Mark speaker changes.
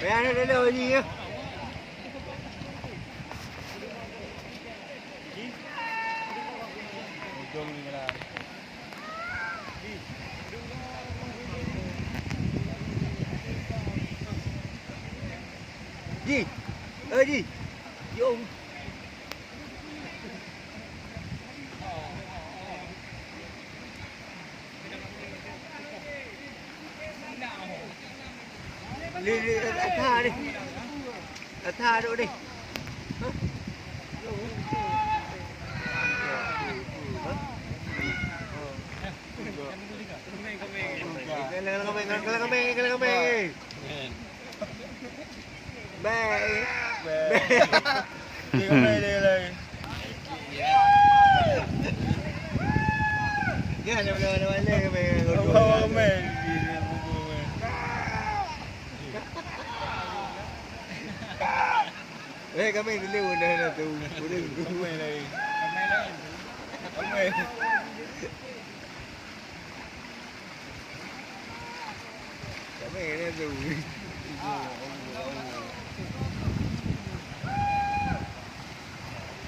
Speaker 1: Mẹ nó đồ gì á? Gì? Ơi gì? Vô. Đi, tha đi. Tha độ đi. Kami. Bye. Đi kami đi lên. Cái này nó lên kami. Kami. Eh kami dulu dah tu. Udah kami lagi. Kami. Kami ni tu.